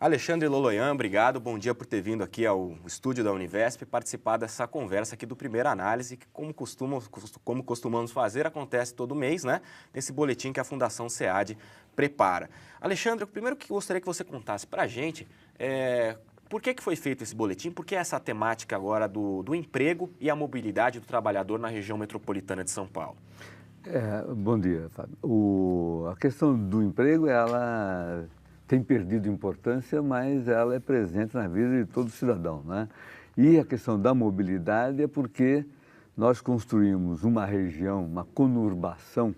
Alexandre Loloyan, obrigado, bom dia por ter vindo aqui ao estúdio da Univesp participar dessa conversa aqui do Primeira Análise, que como costumamos fazer, acontece todo mês, né? Nesse boletim que a Fundação SEAD prepara. Alexandre, o primeiro que gostaria que você contasse para a gente por que foi feito esse boletim, por que essa temática agora do emprego e a mobilidade do trabalhador na região metropolitana de São Paulo? Bom dia, Fábio. A questão do emprego, ela tem perdido importância, mas ela é presente na vida de todo cidadão, né? E a questão da mobilidade é porque nós construímos uma região, uma conurbação,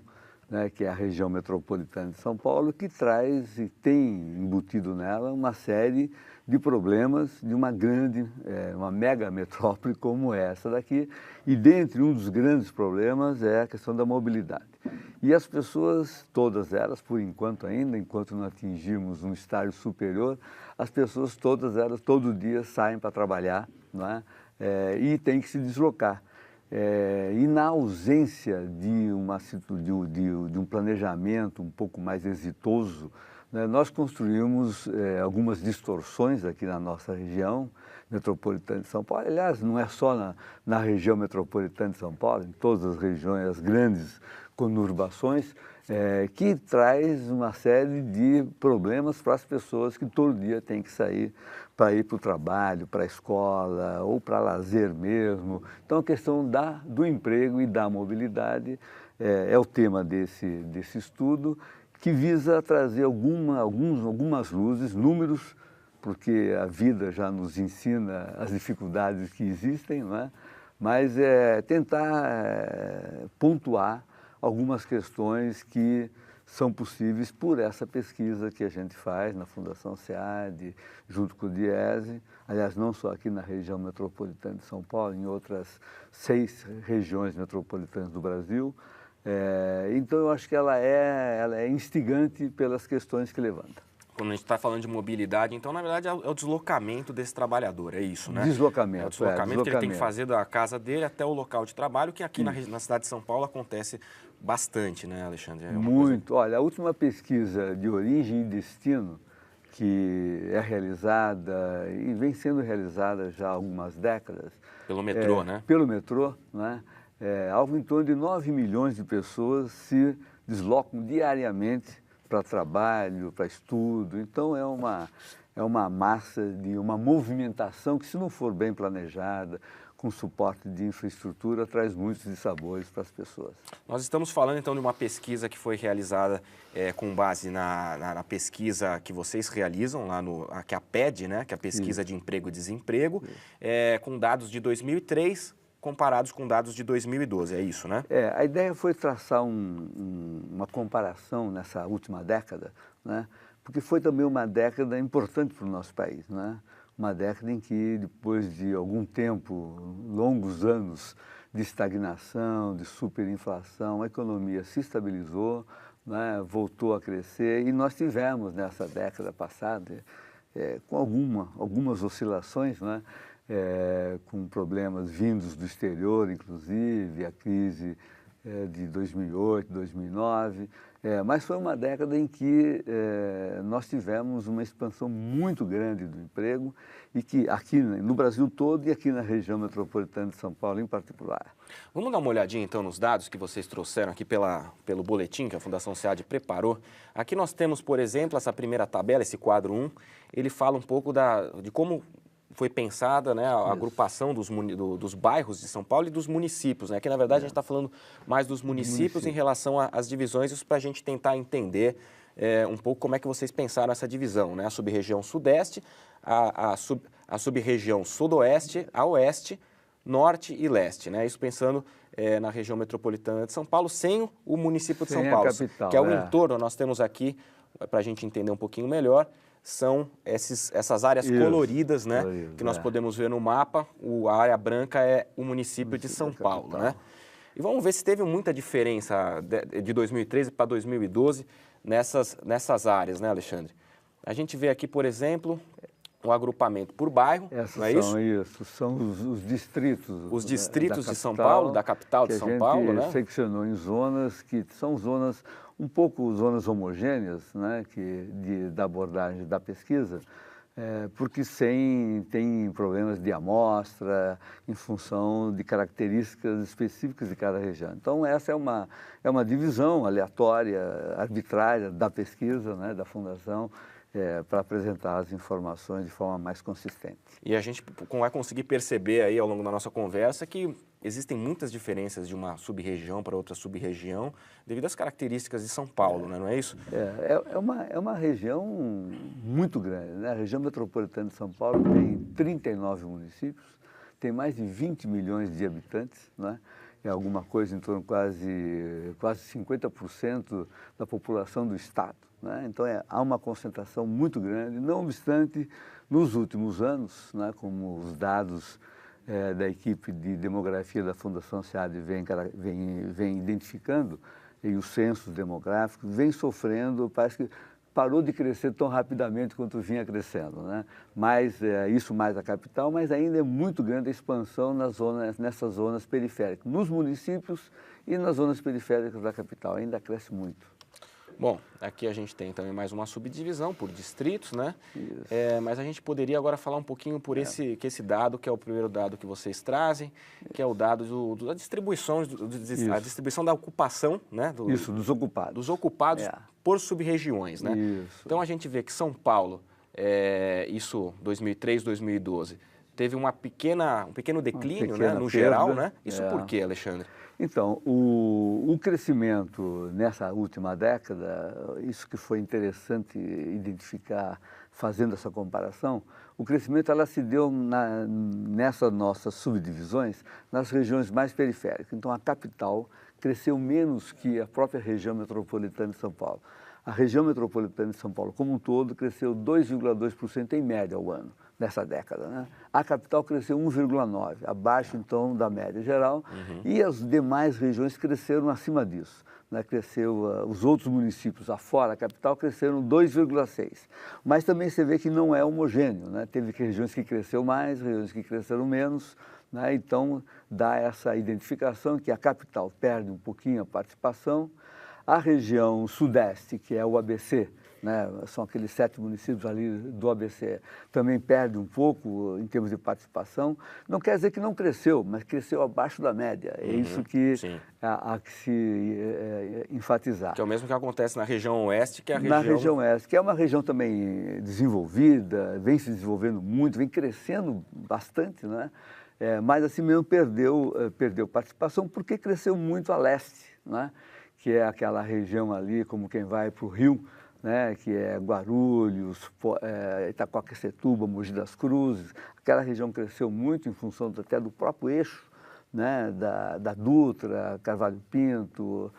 né, que é a região metropolitana de São Paulo, que traz e tem embutido nela uma série de problemas de uma grande, uma mega metrópole como essa daqui. E dentre um dos grandes problemas é a questão da mobilidade. E as pessoas, todas elas, por enquanto ainda, enquanto não atingirmos um estágio superior, as pessoas todas elas, todo dia saem para trabalhar, não é? E têm que se deslocar. E na ausência de um planejamento um pouco mais exitoso, né, nós construímos algumas distorções aqui na nossa região metropolitana de São Paulo. Aliás, não é só na região metropolitana de São Paulo, em todas as regiões, as grandes conurbações, que traz uma série de problemas para as pessoas que todo dia têm que sair para ir para o trabalho, para a escola ou para lazer mesmo. Então, a questão do emprego e da mobilidade é o tema desse estudo, que visa trazer algumas luzes, números, porque a vida já nos ensina as dificuldades que existem, não é? Mas tentar pontuar algumas questões que são possíveis por essa pesquisa que a gente faz na Fundação SEAD, junto com o DIESE, aliás, não só aqui na região metropolitana de São Paulo, em outras 6 regiões metropolitanas do Brasil. Então, eu acho que ela é instigante pelas questões que levanta. Quando a gente está falando de mobilidade, então, na verdade, é o deslocamento desse trabalhador, é isso, né? Deslocamento. É o deslocamento que ele tem que fazer da casa dele até o local de trabalho, que aqui na cidade de São Paulo acontece bastante, né, Alexandre? Muito. Olha, a última pesquisa de origem e destino, que é realizada e vem sendo realizada já há algumas décadas. Pelo metrô, né? Pelo metrô, né? Algo em torno de 9 milhões de pessoas se deslocam diariamente para trabalho, para estudo. Então, é uma massa de uma movimentação que, se não for bem planejada, com suporte de infraestrutura, traz muitos dissabores para as pessoas. Nós estamos falando, então, de uma pesquisa que foi realizada com base na pesquisa que vocês realizam, lá que é a PED, né, que é a Pesquisa de Emprego e Desemprego, com dados de 2003, comparados com dados de 2012, é isso, né? A ideia foi traçar uma comparação nessa última década, né? Porque foi também uma década importante para o nosso país, né? Uma década em que, depois de algum tempo, longos anos de estagnação, de superinflação, a economia se estabilizou, né? Voltou a crescer, e nós tivemos nessa década passada, com algumas oscilações, né? Com problemas vindos do exterior, inclusive, a crise de 2008, 2009, mas foi uma década em que nós tivemos uma expansão muito grande do emprego, e que aqui no Brasil todo e aqui na região metropolitana de São Paulo em particular. Vamos dar uma olhadinha então nos dados que vocês trouxeram aqui pelo boletim que a Fundação SEAD preparou. Aqui nós temos, por exemplo, essa primeira tabela, esse quadro 1, ele fala um pouco de como foi pensada, né, a agrupação dos bairros de São Paulo e dos municípios, né? Que na verdade a gente está falando mais dos municípios em relação às divisões, isso para a gente tentar entender um pouco como é que vocês pensaram essa divisão, né? A sub-região sudeste, a sub-região sudoeste, a oeste, norte e leste, né? Isso pensando na região metropolitana de São Paulo, sem o município de São Paulo, capital, que é o entorno. Nós temos aqui, para a gente entender um pouquinho melhor, são essas áreas coloridas, né, que nós podemos ver no mapa. A área branca é o município de São Paulo, né? E vamos ver se teve muita diferença de 2013 para 2012 nessas áreas, né, Alexandre? A gente vê aqui, por exemplo, um agrupamento por bairro, não é isso? Isso, são os distritos. Os distritos de São Paulo, da capital de São Paulo, né? A gente seccionou em zonas que são zonas, um pouco zonas homogêneas, né, da abordagem da pesquisa, porque tem problemas de amostra em função de características específicas de cada região. Então, essa é uma divisão aleatória, arbitrária da pesquisa, né, da Fundação, para apresentar as informações de forma mais consistente. E a gente vai conseguir perceber aí ao longo da nossa conversa que existem muitas diferenças de uma sub-região para outra sub-região devido às características de São Paulo, né? Não é isso? É uma região muito grande, né? A região metropolitana de São Paulo tem 39 municípios, tem mais de 20 milhões de habitantes, né? É alguma coisa em torno de quase 50% da população do estado, né? Então há uma concentração muito grande, não obstante, nos últimos anos, né, como os dados da equipe de demografia da Fundação SEAD vem identificando, e os censos demográficos vem sofrendo, parece que parou de crescer tão rapidamente quanto vinha crescendo, né? Mas isso mais a capital, mas ainda é muito grande a expansão nessas zonas periféricas, nos municípios e nas zonas periféricas da capital, ainda cresce muito. Bom, aqui a gente tem também mais uma subdivisão por distritos, né? Isso. Mas a gente poderia agora falar um pouquinho por esse dado, que é o primeiro dado que vocês trazem, que é o dado da distribuição, a distribuição da ocupação, né? Dos ocupados. Dos ocupados por sub-regiões, né? Isso. Então a gente vê que São Paulo, isso 2003, 2012, teve um pequeno declínio, né? No geral, né? Isso por quê, Alexandre? Então, o crescimento nessa última década, isso que foi interessante identificar fazendo essa comparação, o crescimento ela se deu nessas nossas subdivisões nas regiões mais periféricas. Então, a capital cresceu menos que a própria região metropolitana de São Paulo. A região metropolitana de São Paulo, como um todo, cresceu 2,2% em média ao ano, nessa década, né? A capital cresceu 1,9%, abaixo, então, da média geral, e as demais regiões cresceram acima disso, né? Os outros municípios afora a capital cresceram 2,6%. Mas também você vê que não é homogêneo, né? Teve regiões que cresceram mais, regiões que cresceram menos, né? Então, dá essa identificação que a capital perde um pouquinho a participação. A região sudeste, que é o ABC, né, são aqueles 7 municípios ali do ABC, também perde um pouco em termos de participação. Não quer dizer que não cresceu, mas cresceu abaixo da média. É isso que há que se enfatizar. Que é o mesmo que acontece na região oeste, que é a região... Na região oeste, que é uma região também desenvolvida, vem se desenvolvendo muito, vem crescendo bastante, né? Mas assim mesmo perdeu participação porque cresceu muito a leste, né? Que é aquela região ali, como quem vai para o Rio, né, que é Guarulhos, Itaquaquecetuba, Mogi das Cruzes. Aquela região cresceu muito em função até do próprio eixo, né, da Dutra, Carvalho Pinto.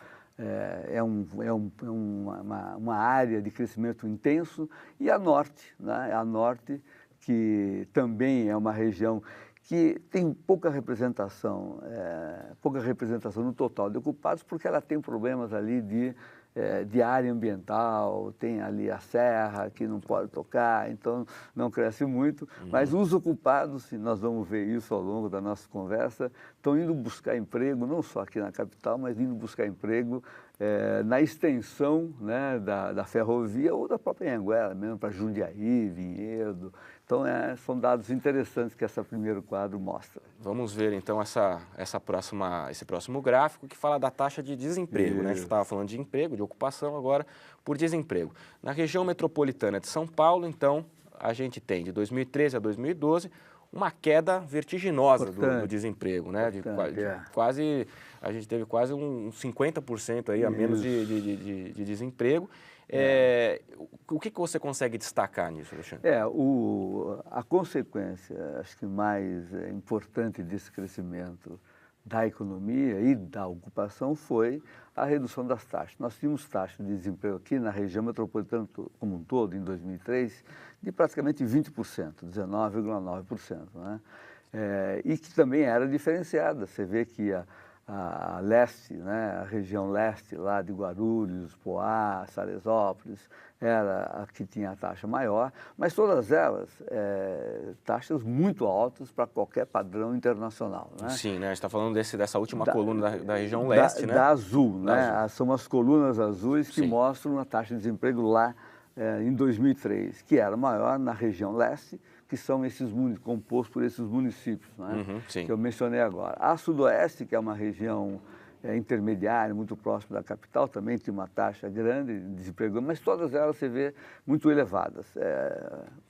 Uma área de crescimento intenso. E a norte, né, que também é uma região que tem pouca representação no total de ocupados, porque ela tem problemas ali de área ambiental, tem ali a serra que não pode tocar, então não cresce muito, mas os ocupados, e nós vamos ver isso ao longo da nossa conversa, estão indo buscar emprego, não só aqui na capital, mas indo buscar emprego na extensão, né, da ferrovia ou da própria Anhanguera, mesmo para Jundiaí, Vinhedo. Então, são dados interessantes que esse primeiro quadro mostra. Vamos ver, então, esse próximo gráfico que fala da taxa de desemprego, né? A gente estava falando de emprego, de ocupação, agora por desemprego. Na região metropolitana de São Paulo, então, a gente tem de 2013 a 2012 uma queda vertiginosa do desemprego, né? A gente teve quase uns 50% aí a menos de desemprego. O que você consegue destacar nisso, Alexandre? A consequência, acho que mais importante desse crescimento da economia e da ocupação foi a redução das taxas. Nós tínhamos taxa de desemprego aqui na região metropolitana como um todo, em 2003, de praticamente 20%, 19,9%, né? E que também era diferenciada. Você vê que a leste, né, a região leste lá de Guarulhos, Poá, Salesópolis, era a que tinha a taxa maior, mas todas elas taxas muito altas para qualquer padrão internacional, né? Sim, né? A gente está falando dessa última coluna da região leste, né? Da azul, né? São as colunas azuis que mostram a taxa de desemprego lá em 2003, que era maior na região leste, que são compostos por esses municípios, né? Que eu mencionei agora. A sudoeste, que é uma região intermediária, muito próxima da capital, também tem uma taxa grande de desemprego, mas todas elas você vê muito elevadas.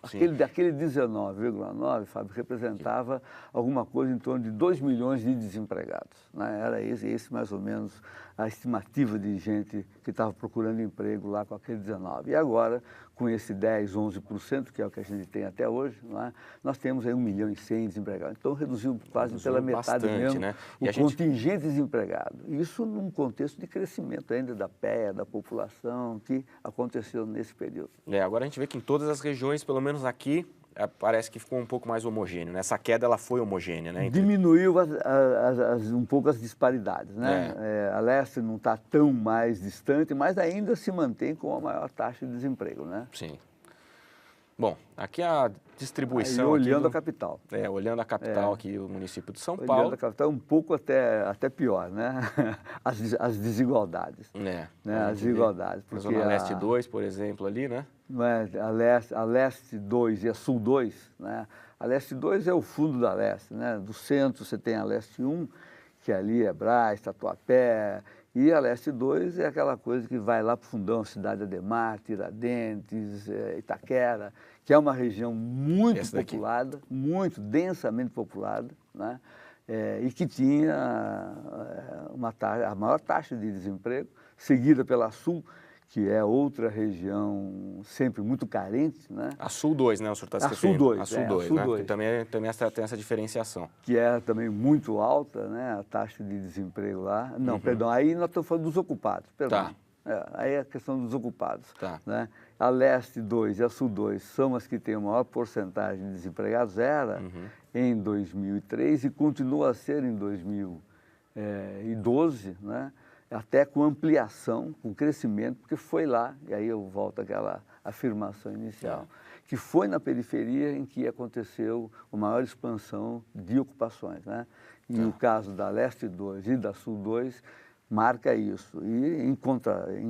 Aquele 19,9, Fábio, representava alguma coisa em torno de 2 milhões de desempregados, né? Era esse mais ou menos a estimativa de gente que estava procurando emprego lá com aquele 19. E agora, com esse 10, 11%, que é o que a gente tem até hoje, né, nós temos aí 1 milhão e 100 desempregados. Então, reduziu quase pela metade mesmo, né? O contingente desempregado. Isso num contexto de crescimento ainda da PEA, da população, que aconteceu nesse período. Agora a gente vê que em todas as regiões, pelo menos aqui, parece que ficou um pouco mais homogêneo, né? Essa queda, ela foi homogênea, né? Diminuiu um pouco as disparidades, né? A leste não está tão mais distante, mas ainda se mantém com a maior taxa de desemprego, né? Sim. Bom, aqui a distribuição... Aí, olhando a capital. Olhando a capital aqui, o município de São Paulo. Olhando a capital, um pouco até pior, né? As desigualdades. As desigualdades. A Zona Leste 2, por exemplo, ali, né? A Leste 2 e a Sul 2, né? A Leste 2 é o fundo da Leste, né? Do centro você tem a Leste 1, que ali é Brás, Tatuapé, e a Leste 2 é aquela coisa que vai lá para o fundão, Cidade Ademar, Tiradentes, Itaquera, que é uma região muito populada, muito densamente populada, né? E que tinha a maior taxa de desemprego, seguida pela Sul, que é outra região sempre muito carente, né? A Sul 2, né? O senhor está se referindo? A Sul 2, a Sul 2, né? Que também tem essa diferenciação. Que é também muito alta, né? A taxa de desemprego lá. Não, perdão, aí nós estamos falando dos ocupados, perdão. Aí é a questão dos ocupados. Né? A Leste 2 e a Sul 2 são as que têm a maior porcentagem de desempregados, em 2003 e continua a ser em 2012, né? Até com ampliação, com crescimento, porque foi lá, e aí eu volto àquela afirmação inicial, que foi na periferia em que aconteceu a maior expansão de ocupações, né? E o caso da Leste 2 e da Sul 2 marca isso. E em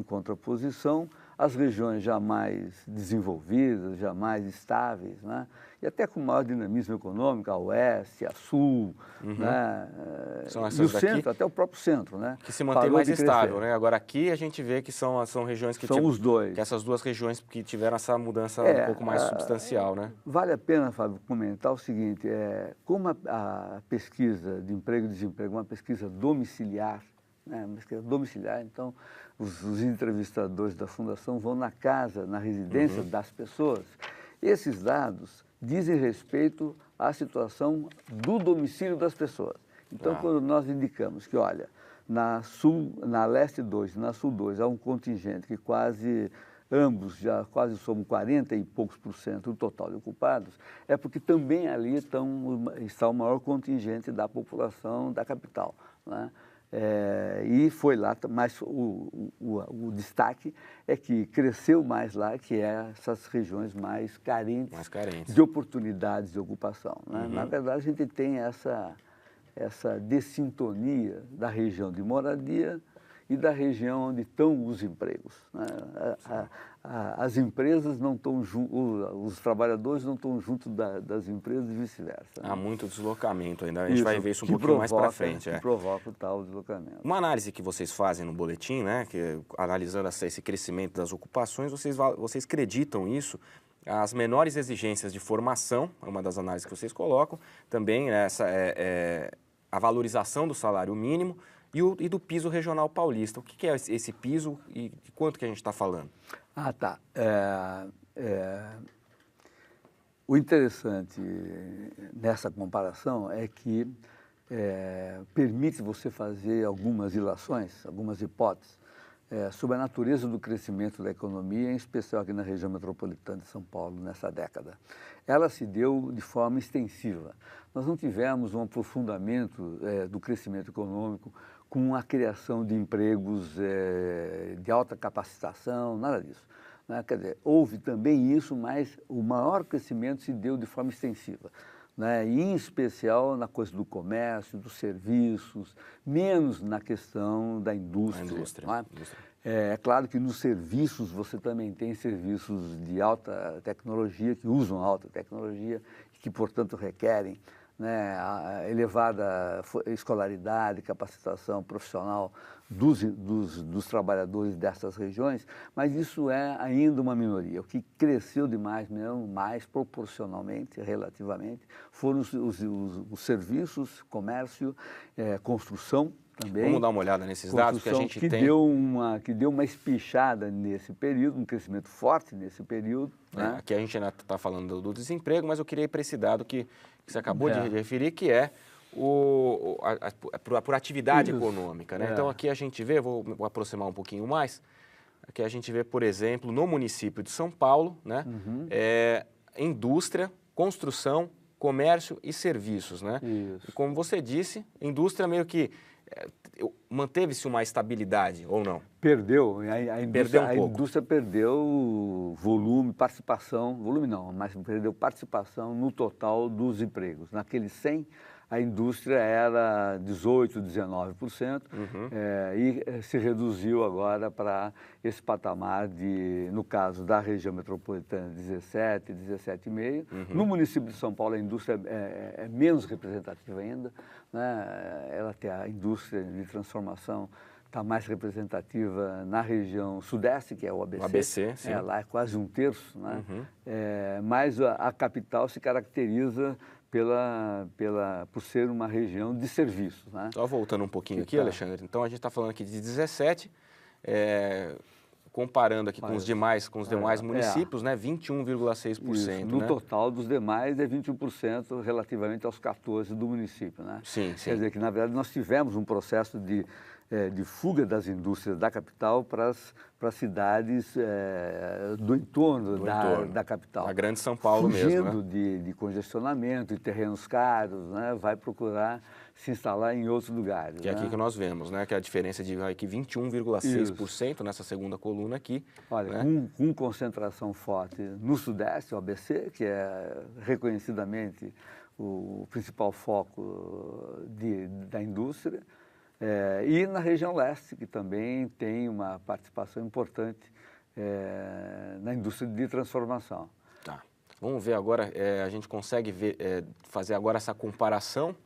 contraposição, as regiões já mais desenvolvidas, já mais estáveis, né? E até com maior dinamismo econômico, a Oeste, a Sul, né? São essas e o centro, até o próprio centro, né? Que se mantém mais estável, né? Agora aqui a gente vê que são regiões que... São os dois. Que essas duas regiões que tiveram essa mudança um pouco mais substancial, né? Vale a pena, Fábio, comentar o seguinte, como a pesquisa de emprego e desemprego é uma pesquisa domiciliar, né? Uma pesquisa domiciliar, então os entrevistadores da Fundação vão na casa, na residência das pessoas. Esses dados dizem respeito à situação do domicílio das pessoas. Então, quando nós indicamos que, olha, na Leste 2 e na Sul 2 há um contingente que ambos já quase somam 40 e poucos % do total de ocupados, é porque também ali está o maior contingente da população da capital, né? E foi lá, mas o destaque é que cresceu mais lá, que essas regiões mais carentes de oportunidades de ocupação, né? Na verdade, a gente tem essa dessintonia da região de moradia e da região onde estão os empregos, né? As empresas não estão juntos, os trabalhadores não estão juntos das empresas e vice-versa. Né? Há muito deslocamento ainda, a gente vai ver isso um pouquinho mais para frente. Que provoca o tal deslocamento. Uma análise que vocês fazem no boletim, né, analisando esse crescimento das ocupações, vocês acreditam isso? As menores exigências de formação, é uma das análises que vocês colocam, também a valorização do salário mínimo e do piso regional paulista. O que é esse piso e de quanto que a gente está falando? Tá. O interessante nessa comparação é que permite você fazer algumas ilações, algumas hipóteses sobre a natureza do crescimento da economia, em especial aqui na região metropolitana de São Paulo, nessa década. Ela se deu de forma extensiva. Nós não tivemos um aprofundamento do crescimento econômico com a criação de empregos de alta capacitação, nada disso. Né? Quer dizer, houve também isso, mas o maior crescimento se deu de forma extensiva. Né? E, em especial na coisa do comércio, dos serviços, menos na questão da indústria. É claro que nos serviços você também tem serviços de alta tecnologia, que usam alta tecnologia, que, portanto, requerem, né, a elevada escolaridade, capacitação profissional dos trabalhadores dessas regiões, mas isso é ainda uma minoria. O que cresceu demais mesmo, mais proporcionalmente, relativamente, foram os serviços, comércio, construção também. Vamos dar uma olhada nesses dados que a gente tem. Que deu uma espichada nesse período, um crescimento forte nesse período. Né? Aqui a gente ainda está falando do desemprego, mas eu queria ir para esse dado que você acabou de referir, que é por atividade econômica. Né? Então aqui a gente vê, vou aproximar um pouquinho mais, aqui a gente vê, por exemplo, no município de São Paulo, né? Indústria, construção, comércio e serviços. Né? Isso. E como você disse, indústria meio que manteve-se uma estabilidade ou não? Perdeu, Perdeu um pouco. indústria perdeu volume, participação, volume não, mas perdeu participação no total dos empregos. Naqueles 100, a indústria era 18%, 19%, e se reduziu agora para esse patamar de, no caso da região metropolitana, 17%, 17,5%. No município de São Paulo, a indústria é menos representativa ainda, né? Ela tem a indústria de transformação está mais representativa na região sudeste, que é o ABC. O ABC, sim. Lá é quase um terço, né? Mas a capital se caracteriza por ser uma região de serviços. Né? Só voltando um pouquinho aqui, Alexandre, então a gente está falando aqui de 17, comparando aqui com os demais municípios, né, 21,6%. No total dos demais é 21% relativamente aos 14% do município. Né? Sim, sim. Quer dizer que, na verdade, nós tivemos um processo de fuga das indústrias da capital para as cidades do entorno da capital. A grande São Paulo mesmo, né? Fugindo de congestionamento, de terrenos caros, né? Vai procurar se instalar em outros lugares. Que é aqui que nós vemos, né? Que é a diferença de 21,6% nessa segunda coluna aqui. Olha, né? com concentração forte no Sudeste, o ABC, que é reconhecidamente o principal foco da indústria, e na região leste, que também tem uma participação importante na indústria de transformação. Tá. Vamos ver agora, a gente consegue fazer agora essa comparação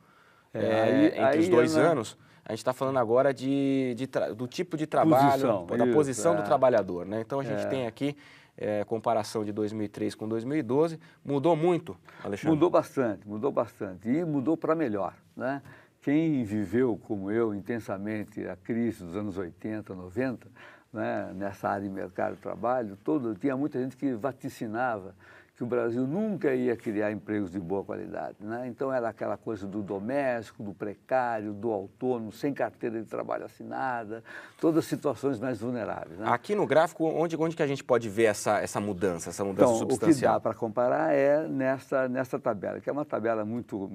entre os dois anos. A gente está falando agora do tipo de trabalho, da posição do trabalhador. Né? Então a gente tem aqui comparação de 2003 com 2012. Mudou muito, Alexandre? Mudou bastante. E mudou para melhor, né? Quem viveu, como eu, intensamente a crise dos anos 80, 90, né, nessa área de mercado de trabalho, tinha muita gente que vaticinava que o Brasil nunca ia criar empregos de boa qualidade. Né? Então era aquela coisa do doméstico, do precário, do autônomo, sem carteira de trabalho assinada, todas as situações mais vulneráveis. Né? Aqui no gráfico, onde que a gente pode ver essa mudança então, substancial? O que dá para comparar é nessa tabela, que é uma tabela muito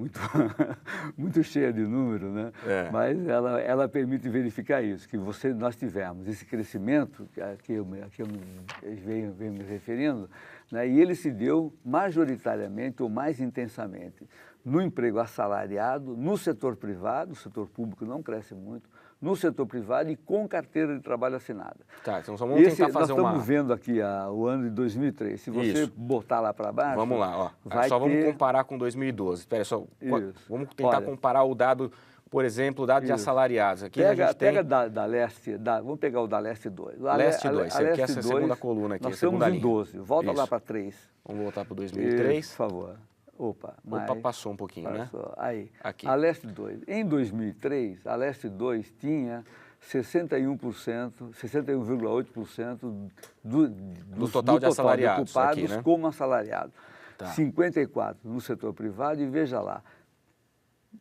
cheia de números, né? Mas ela permite verificar isso, que nós tivemos esse crescimento que eu venho me referindo, né? E ele se deu majoritariamente ou mais intensamente no emprego assalariado, no setor privado, o setor público não cresce muito, no setor privado e com carteira de trabalho assinada. Tá, então vamos tentar fazer nós estamos vendo aqui o ano de 2003. Se você botar lá para baixo... Vamos lá, ó. Vamos comparar com 2012. Espera só, vamos tentar comparar o dado... Por exemplo, o dado de assalariados. Aqui pega da Leste, vamos pegar o da Leste 2. Leste 2, aqui essa é a segunda coluna aqui, nós a segunda linha. Nós estamos em 12, volta lá para 3. Vamos voltar para 2003. Por favor. Opa, passou um pouquinho, passou. Né? Aí, aqui. A Leste 2. Em 2003, a Leste 2 tinha 61,8% do total de assalariados ocupados aqui, né? como assalariado. Tá. 54% no setor privado e veja lá,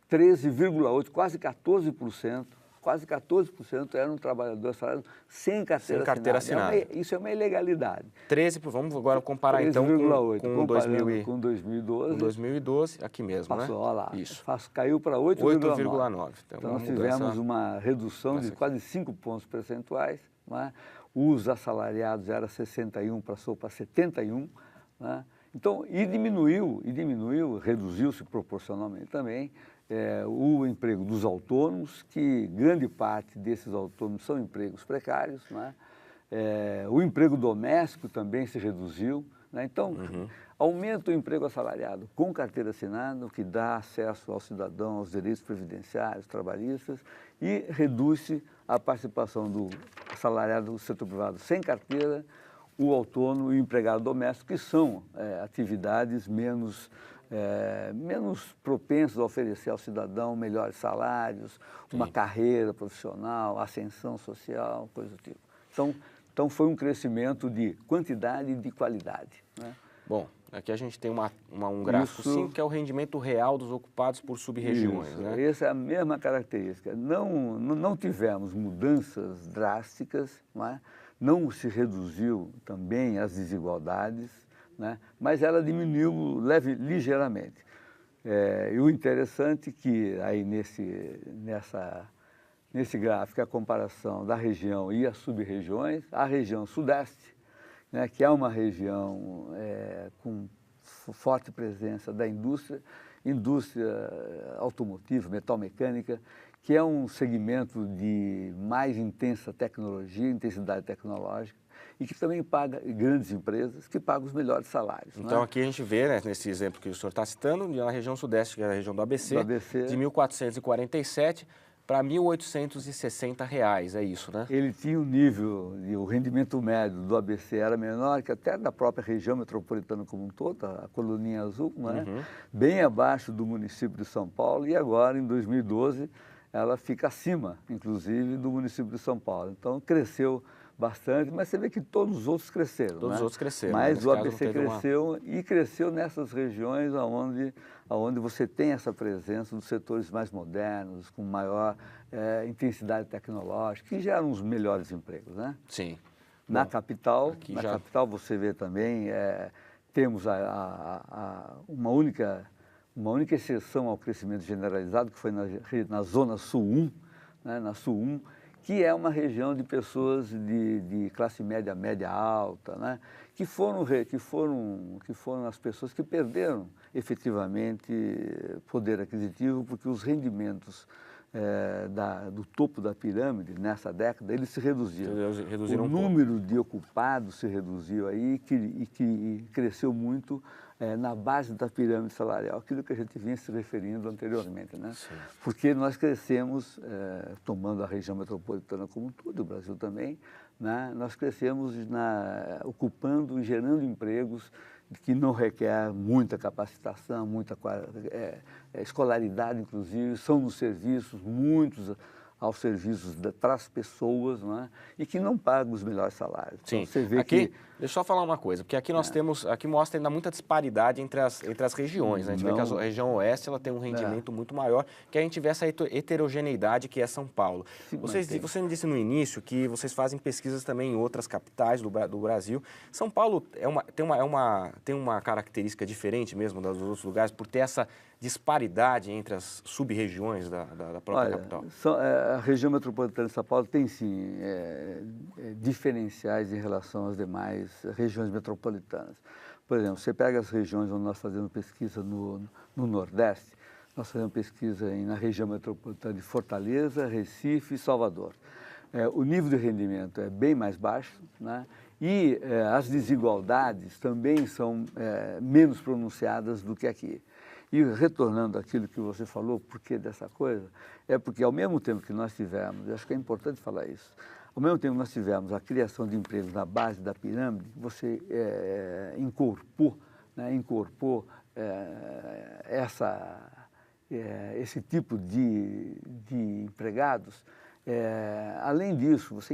13,8%, quase 14% eram trabalhadores assalariados sem carteira assinada. Isso é uma ilegalidade. 13%, vamos agora comparar então com 2012. Com 2012, aqui mesmo, passou, né? Olha lá, isso. Caiu para 8,9%. Então nós tivemos uma redução de quase 5 pontos percentuais. Né? Os assalariados era 61, passou para 71. Né? Então, reduziu-se proporcionalmente também o emprego dos autônomos, que grande parte desses autônomos são empregos precários, né? O emprego doméstico também se reduziu, né? Então, aumenta o emprego assalariado com carteira assinada, o que dá acesso ao cidadão aos direitos previdenciários, trabalhistas, e reduz-se a participação do assalariado do setor privado sem carteira, o autônomo e o empregado doméstico, que são atividades menos propensas a oferecer ao cidadão melhores salários, uma carreira profissional, ascensão social, coisa do tipo. Então foi um crescimento de quantidade e de qualidade, né? Bom, aqui a gente tem um gráfico, sim, que é o rendimento real dos ocupados por sub-regiões, né? Essa é a mesma característica. Não tivemos mudanças drásticas, não é? Não se reduziu também as desigualdades, né? Mas ela diminuiu ligeiramente. E o interessante é que aí nesse gráfico a comparação da região e as sub-regiões, a região sudeste, né, que é uma região com forte presença da indústria automotiva, metalmecânica, que é um segmento de mais intensa tecnologia, intensidade tecnológica, e que também paga grandes empresas que pagam os melhores salários. Então, né? aqui a gente vê, né, nesse exemplo que o senhor está citando, na região sudeste, que é a região do ABC, de 1.447 para R$ 1.860, é isso, né? Ele tinha o rendimento médio do ABC era menor que até da própria região metropolitana como um todo, a coluninha azul, né? Bem abaixo do município de São Paulo, e agora, em 2012, ela fica acima, inclusive, do município de São Paulo. Então, cresceu bastante, mas você vê que todos os outros cresceram. Todos os outros cresceram. Mas o ABC cresceu e cresceu nessas regiões onde você tem essa presença dos setores mais modernos, com maior intensidade tecnológica, que geram os melhores empregos, né? Sim. Na capital você vê também, temos uma única exceção ao crescimento generalizado, que foi na Zona Sul 1, né, na Sul 1, que é uma região de pessoas de classe média, média alta, né, que foram as pessoas que perderam efetivamente poder aquisitivo, porque os rendimentos do topo da pirâmide, nessa década, eles se reduziram. O número de ocupados se reduziu aí e que cresceu muito na base da pirâmide salarial, aquilo que a gente vinha se referindo anteriormente, né? Sim. Porque nós crescemos, tomando a região metropolitana como um todo, o Brasil também, né? Nós crescemos ocupando e gerando empregos que não requer muita capacitação, muita escolaridade, inclusive, são nos serviços, muitos aos serviços para as pessoas, não é? E que não pagam os melhores salários. Sim. Então, você vê aqui, que... deixa eu só falar uma coisa, porque aqui nós temos, aqui mostra ainda muita disparidade entre as regiões, né? A gente vê que a região oeste ela tem um rendimento muito maior, que a gente vê essa heterogeneidade que é São Paulo. Você me disse no início que vocês fazem pesquisas também em outras capitais do Brasil. São Paulo tem uma característica diferente mesmo dos outros lugares, por ter essa disparidade entre as sub-regiões da própria capital? A região metropolitana de São Paulo tem, sim, diferenciais em relação às demais regiões metropolitanas. Por exemplo, você pega as regiões onde nós fazemos pesquisa no Nordeste, nós fazemos pesquisa na região metropolitana de Fortaleza, Recife e Salvador. O nível de rendimento é bem mais baixo, né? E as desigualdades também são menos pronunciadas do que aqui. E retornando àquilo que você falou, por que dessa coisa? É porque ao mesmo tempo que nós tivemos, eu acho que é importante falar isso, ao mesmo tempo que nós tivemos a criação de empregos na base da pirâmide, você incorporou esse tipo de empregados. Além disso, você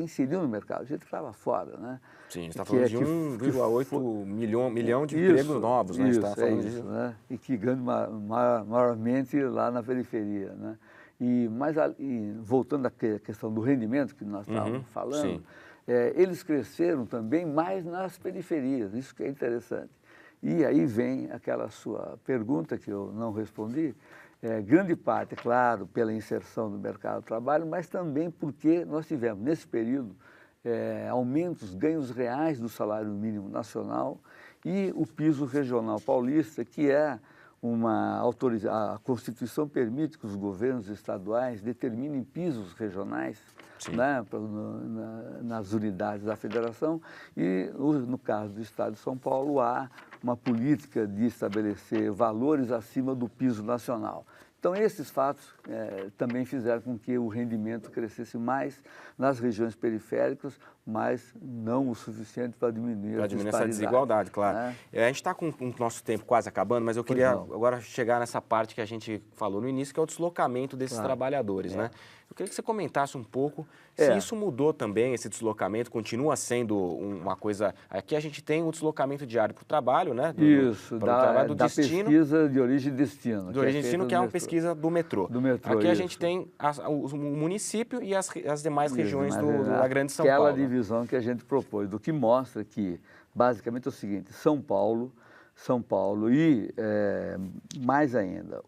inseriu no mercado, a gente estava fora, né? Sim, você está falando de 1,8 milhão de empregos novos, né? Isso, né? E que ganham maiormente lá na periferia, né? Mas voltando à questão do rendimento que nós estávamos falando, eles cresceram também mais nas periferias, isso que é interessante. E aí vem aquela sua pergunta que eu não respondi, grande parte, é claro, pela inserção no mercado de trabalho, mas também porque nós tivemos, nesse período, aumentos, ganhos reais do salário mínimo nacional e o piso regional paulista, que é a Constituição permite que os governos estaduais determinem pisos regionais, né, nas unidades da federação, e no caso do Estado de São Paulo há uma política de estabelecer valores acima do piso nacional. Então, esses fatos também fizeram com que o rendimento crescesse mais nas regiões periféricas, mas não o suficiente para diminuir essa desigualdade, claro. Né? A gente está com o nosso tempo quase acabando, mas eu queria agora chegar nessa parte que a gente falou no início, que é o deslocamento desses trabalhadores, né? Eu queria que você comentasse um pouco se isso mudou também, Esse continua sendo uma coisa... Aqui a gente tem o deslocamento diário para o trabalho, né? Da pesquisa de origem e destino. De origem e destino, que é uma pesquisa do metrô. Aqui a gente tem o município e as demais regiões da Grande São Paulo. Aquela divisão que a gente propôs, do que mostra que, basicamente, é o seguinte: São Paulo e, mais ainda,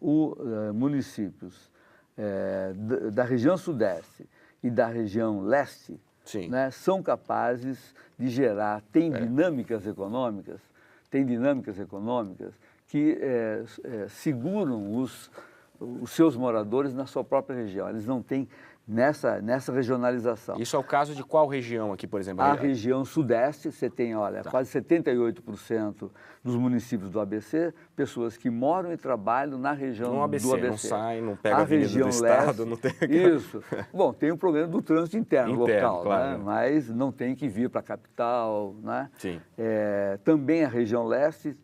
municípios da região sudeste e da região leste, né, são capazes de gerar, têm dinâmicas econômicas que seguram os seus moradores na sua própria região. Eles não têm nessa regionalização. Isso é o caso de qual região aqui, por exemplo? A região sudeste, você tem, olha, quase 78% dos municípios do ABC, pessoas que moram e trabalham na região do ABC. Não sai, não pega a avenida do Estado, não tem... Isso. Bom, tem o problema do trânsito interno local, claro, né? Mas não tem que vir para a capital, né? Sim. Também a região leste,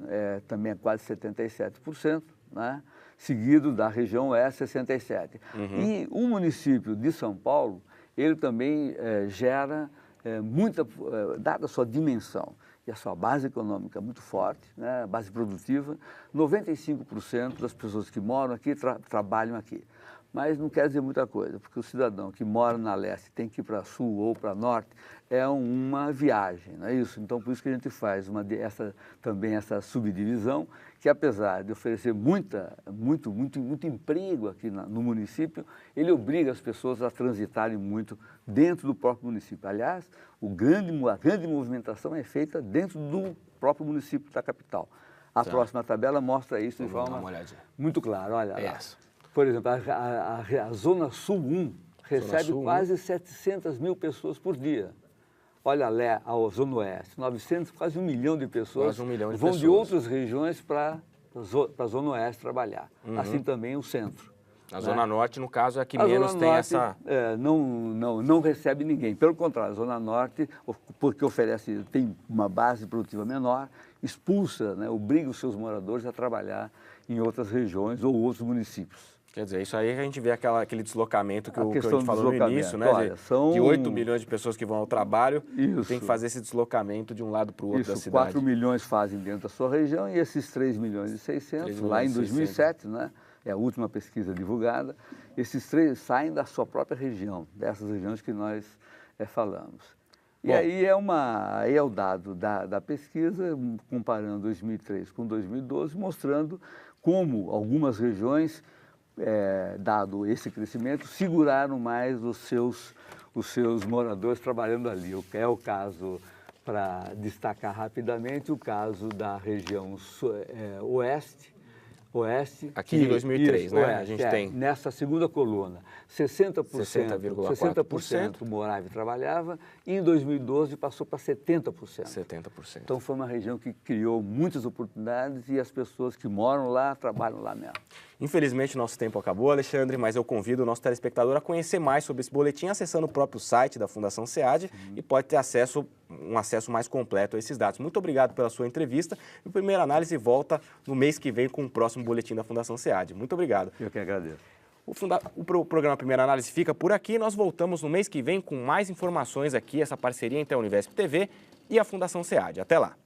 também é quase 77%, né? Seguido da região oeste, 67%. E o município de São Paulo, ele também gera dada a sua dimensão e a sua base econômica muito forte, né, base produtiva, 95% das pessoas que moram aqui trabalham aqui. Mas não quer dizer muita coisa, porque o cidadão que mora na leste tem que ir para sul ou para norte, é uma viagem, não é isso? Então, por isso que a gente faz também essa subdivisão, que apesar de oferecer muito emprego aqui no município, ele obriga as pessoas a transitarem muito dentro do próprio município. Aliás, a grande movimentação é feita dentro do próprio município da capital. A próxima tabela mostra isso de forma muito clara. Olha lá. Por exemplo, a Zona Sul 1 recebe quase 700 mil pessoas por dia. Olha lá, a Zona Oeste, 900, quase 1 milhão de pessoas vão de outras regiões para a Zona Oeste trabalhar. Assim também o centro. A Zona Norte, no caso, é a que menos tem essa... não recebe ninguém. Pelo contrário, a Zona Norte, porque tem uma base produtiva menor, expulsa, né, obriga os seus moradores a trabalhar em outras regiões ou outros municípios. Quer dizer, isso aí a gente vê aquele deslocamento que a gente falou no início, né? Olha, de 8 milhões de pessoas que vão ao trabalho, tem que fazer esse deslocamento de um lado para o outro da cidade. 4 milhões fazem dentro da sua região e esses 3 milhões e 600, lá em 2007, né? É a última pesquisa divulgada, esses 3 saem da sua própria região, dessas regiões que nós falamos. E aí é o dado da pesquisa, comparando 2003 com 2012, mostrando como algumas regiões, dado esse crescimento, seguraram mais os seus moradores trabalhando ali. É o caso, para destacar rapidamente, o caso da região oeste. Aqui de 2003, né? A gente tem... Nessa segunda coluna, 60% morava e trabalhava, e em 2012 passou para 70%. 70%. Então foi uma região que criou muitas oportunidades e as pessoas que moram lá trabalham lá mesmo. Infelizmente, nosso tempo acabou, Alexandre, mas eu convido o nosso telespectador a conhecer mais sobre esse boletim acessando o próprio site da Fundação SEAD e pode ter um acesso mais completo a esses dados. Muito obrigado pela sua entrevista. O Primeira Análise volta no mês que vem com o próximo boletim da Fundação SEAD. Muito obrigado. Eu que agradeço. O programa Primeira Análise fica por aqui. Nós voltamos no mês que vem com mais informações aqui, essa parceria entre a Univesp TV e a Fundação SEAD. Até lá.